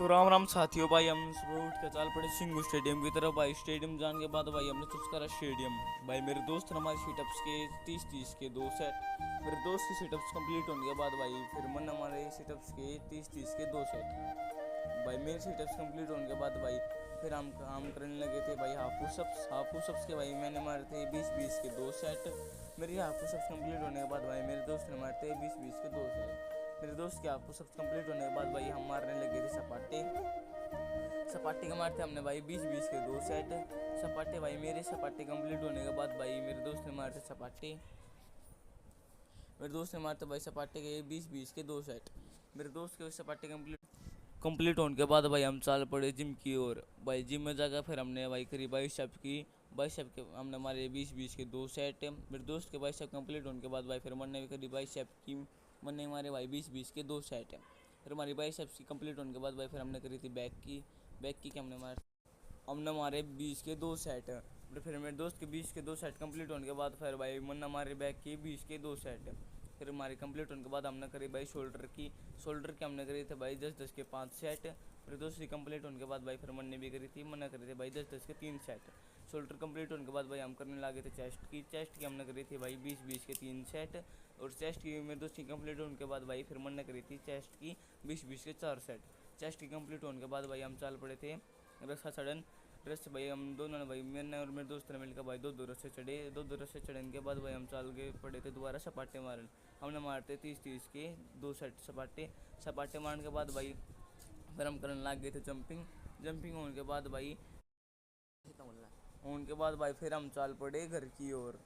तो राम राम साथियों, भाई हम सुबह उठ के चाल पड़े सिंगू स्टेडियम की तरफ। भाई स्टेडियम जाने के बाद भाई हमने चूज करा स्टेडियम। भाई मेरे दोस्त ने हमारे सीटअप्स के 30-30 के 2 सेट, मेरे दोस्त की सीटअप्स कंप्लीट होने के बाद भाई फिर मन हमारे सीटअप्स के 30-30 के 2 सेट। भाई मेरे सीटअप्स कंप्लीट होने के बाद भाई फिर हम काम करने लगे थे भाई हाफ पुशअप्स के भाई मैंने मारे थे 20-20 के 2 सेट। मेरी हाफ पुशअप्स कंप्लीट होने के बाद भाई मेरे दोस्त ने मारे थे 20-20 के 2 सेट। मेरे दोस्त के हाफ पुशअप्स कंप्लीट होने के बाद भाई हम मारने लगे थे सपाटे के मारते हमने भाई 20-20 के 2 सेट। सपाटे भाई मेरे सपाटे कंप्लीट होने के बाद भाई मेरे दोस्त ने मारते सपाटे, मेरे दोस्त ने मारते भाई सपाटे के 20-20 के 2 सेट। मेरे दोस्त के सपाटे कंप्लीट होने के बाद भाई हम चाल पड़े जिम की ओर। भाई जिम में जाकर फिर हमने भाई करी बाइसेप के हमने मारे 20-20 के 2 सेट। मेरे दोस्त के बाइसेप कंप्लीट होने के बाद भाई फिर मैंने भी करी बाइसेप की, मैंने मारे भाई 20-20 के 2 सेट। फिर हमारी बाइसेप की कंप्लीट होने के बाद भाई फिर हमने करी थी बैक की हमने मारे 20 के 2 सेट। फिर मेरे दोस्त के 20 के 2 सेट कंप्लीट होने के बाद फिर भाई मन हमारे बैक की 20 के 2 सेट। फिर हमारी कंप्लीट होने के बाद हमने करी भाई शोल्डर की हमने करी थे भाई 10-10 के 5 सेट। फिर दोस्त की कंप्लीट होने के बाद भाई फिर मैंने भी करी थे भाई 10-10 के 3 सेट। शोल्डर कंप्लीट होने के बाद भाई हम करने लगे थे चेस्ट की हमने करी थी भाई 20-20 के 3 सेट। और चेस्ट की मेरे दोस्त की कंप्लीट होने के बाद भाई फिर मैंने करी थी चेस्ट की 20-20 के 4 सेट। चेस्ट की कंप्लीट होने के बाद भाई हम चाल पड़े थे रस्से भाई हम दोनों ने भाई मैंने और मेरे दोस्त ने मिलकर भाई दो रस्से चढ़ने के बाद भाई हम चाल के पड़े थे दोबारा सपाटे मारन। हमने मारते 30-30 के 2 सेट सपाटे मारने के बाद भाई फिर हम करने लग गए थे जंपिंग होने के बाद भाई फिर हम चाल पड़े घर की ओर।